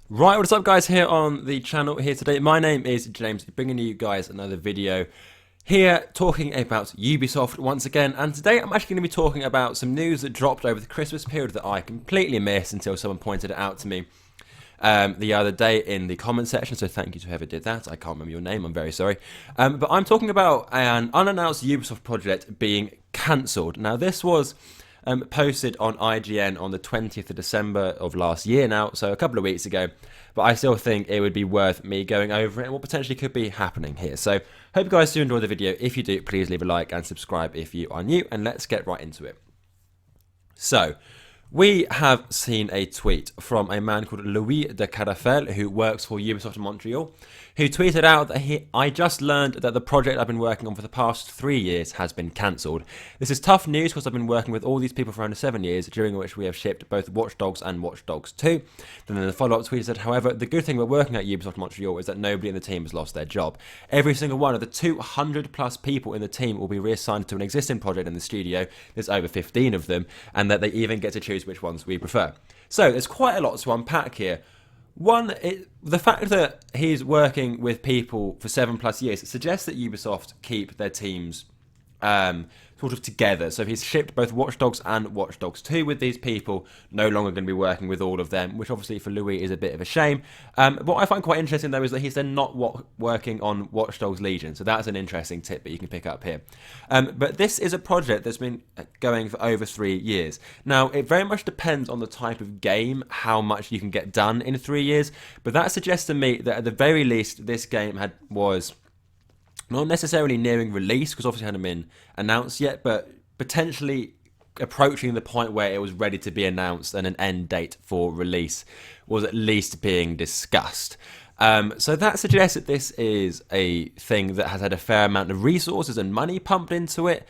Right, what's up guys here on the channel here today. My name is James, bringing you guys another video here talking about Ubisoft once again, and today I'm actually going to be talking about some news that dropped over the Christmas period that I completely missed until someone pointed it out to me the other day in the comment section, so thank you to whoever did that. I can't remember your name, I'm very sorry. But I'm talking about an unannounced Ubisoft project being cancelled. Now this was posted on IGN on the 20th of December of last year now, so a couple of weeks ago, but I still think it would be worth me going over it and what potentially could be happening here. So hope you guys do enjoy the video. If you do, please leave a like and subscribe if you are new, and let's get right into it. So we have seen a tweet from a man called Louis de Carafel, who works for Ubisoft Montreal, who tweeted out that I just learned that the project I've been working on for the past 3 years has been cancelled. This is tough news because I've been working with all these people for around 7 years, during which we have shipped both Watch Dogs and Watch Dogs 2. Then in the follow-up tweet said, however, the good thing about working at Ubisoft Montreal is that nobody in the team has lost their job. Every single one of the 200 plus people in the team will be reassigned to an existing project in the studio. There's over 15 of them, and that they even get to choose which ones we prefer. So there's quite a lot to unpack here. One, the fact that he's working with people for 7+ years suggests that Ubisoft keep their teams sort of together. So he's shipped both Watch Dogs and Watch Dogs 2 with these people, no longer going to be working with all of them, which obviously for Louis is a bit of a shame. What I find quite interesting though is that he's then not working on Watch Dogs Legion, so that's an interesting tip that you can pick up here. But this is a project that's been going for over 3 years. Now, it very much depends on the type of game, how much you can get done in 3 years, but that suggests to me that at the very least this game was not necessarily nearing release, because obviously it hadn't been announced yet, but potentially approaching the point where it was ready to be announced and an end date for release was at least being discussed. So that suggests that this is a thing that has had a fair amount of resources and money pumped into it.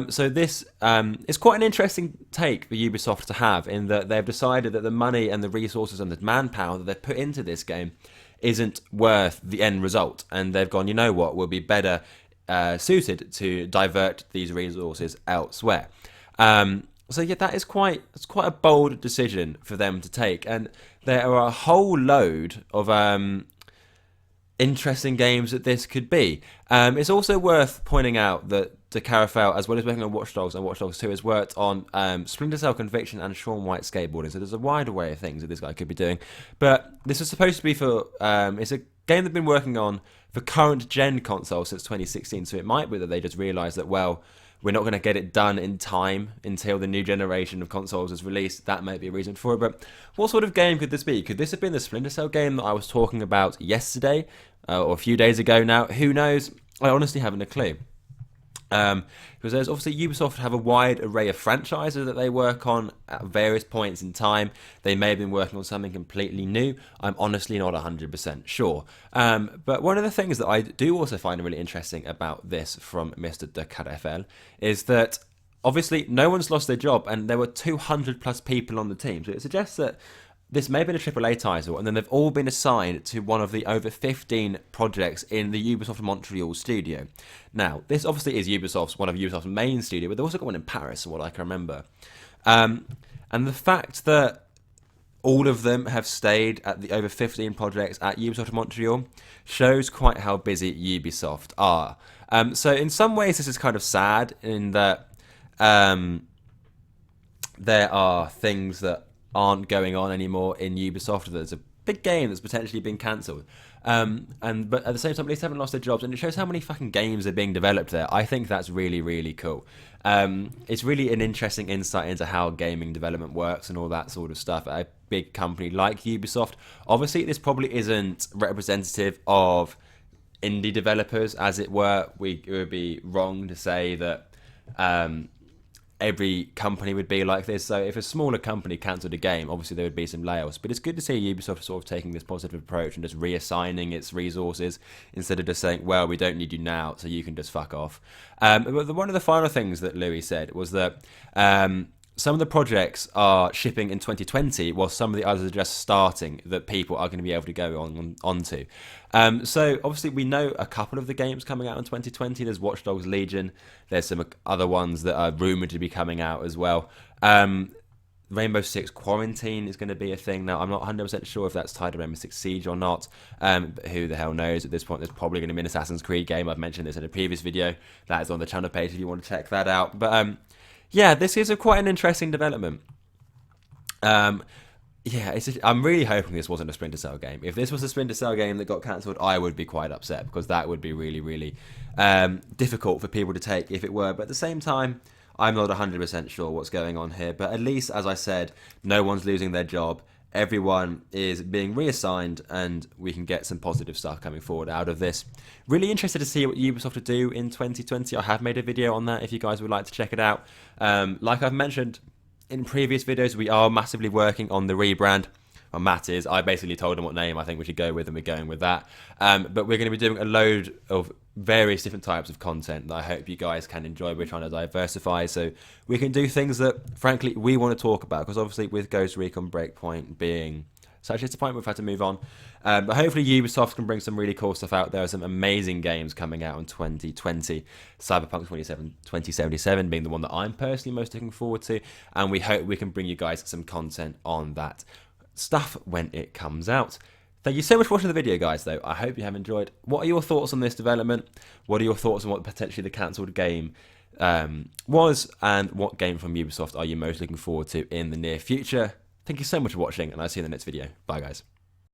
So this is quite an interesting take for Ubisoft to have, in that they've decided that the money and the resources and the manpower that they've put into this game isn't worth the end result, and they've gone, you know what, we'll be better suited to divert these resources elsewhere. So yeah, it's quite a bold decision for them to take, and there are a whole load of interesting games that this could be. It's also worth pointing out that De Carafel, as well as working on Watch Dogs and Watch Dogs 2, has worked on Splinter Cell Conviction and Shaun White skateboarding. So there's a wide array of things that this guy could be doing. But this is supposed to be for it's a game they've been working on for current gen consoles since 2016. So it might be that they just realised that, well, we're not going to get it done in time until the new generation of consoles is released. That might be a reason for it. But what sort of game could this be? Could this have been the Splinter Cell game that I was talking about yesterday or a few days ago now? Who knows? I honestly haven't a clue. Because there's obviously Ubisoft have a wide array of franchises that they work on at various points in time. They may have been working on something completely new. I'm honestly not 100% sure. But one of the things that I do also find really interesting about this from Mr. de Carafel is that obviously no one's lost their job, and there were 200 plus people on the team. So it suggests that this may have been a AAA title, and then they've all been assigned to one of the over 15 projects in the Ubisoft Montreal studio. Now, this obviously is one of Ubisoft's main studio, but they've also got one in Paris, from what I can remember. And the fact that all of them have stayed at the over 15 projects at Ubisoft Montreal shows quite how busy Ubisoft are. So in some ways, this is kind of sad in that there are things that aren't going on anymore in Ubisoft. There's a big game that's potentially been cancelled, but at the same time, at least they haven't lost their jobs, and it shows how many fucking games are being developed there. I think that's really, really cool. It's really an interesting insight into how gaming development works and all that sort of stuff at a big company like Ubisoft. Obviously, this probably isn't representative of indie developers, as it were. It would be wrong to say that every company would be like this. So if a smaller company cancelled a game, obviously there would be some layoffs, but it's good to see Ubisoft sort of taking this positive approach and just reassigning its resources instead of just saying, well, we don't need you now, so you can just fuck off. But one of the final things that Louis said was that some of the projects are shipping in 2020, while some of the others are just starting, that people are going to be able to go onto. So obviously we know a couple of the games coming out in 2020. There's Watch Dogs Legion. There's some other ones that are rumoured to be coming out as well. Rainbow Six Quarantine is going to be a thing. Now, I'm not 100% sure if that's tied to Rainbow Six Siege or not, but who the hell knows at this point. There's probably going to be an Assassin's Creed game. I've mentioned this in a previous video. That is on the channel page if you want to check that out. But yeah, this is quite an interesting development. Yeah, I'm really hoping this wasn't a Splinter Cell game. If this was a Splinter Cell game that got cancelled, I would be quite upset, because that would be really, really difficult for people to take if it were. But at the same time, I'm not 100% sure what's going on here. But at least, as I said, no one's losing their job. Everyone is being reassigned, and we can get some positive stuff coming forward out of this. Really interested to see what Ubisoft will do in 2020. I have made a video on that if you guys would like to check it out. Like I've mentioned in previous videos, we are massively working on the rebrand. Well, Matt is. I basically told him what name I think we should go with, and we're going with that. But we're going to be doing a load of various different types of content that I hope you guys can enjoy. We're trying to diversify so we can do things that, frankly, we want to talk about. Because obviously, with Ghost Recon Breakpoint being such a disappointment, we've had to move on. But hopefully Ubisoft can bring some really cool stuff out. There are some amazing games coming out in 2020. Cyberpunk 2077 being the one that I'm personally most looking forward to. And we hope we can bring you guys some content on that stuff when it comes out. Thank you so much for watching the video, guys, though. I hope you have enjoyed. What are your thoughts on this development? What are your thoughts on what potentially the cancelled game was? And what game from Ubisoft are you most looking forward to in the near future? Thank you so much for watching, and I'll see you in the next video. Bye, guys.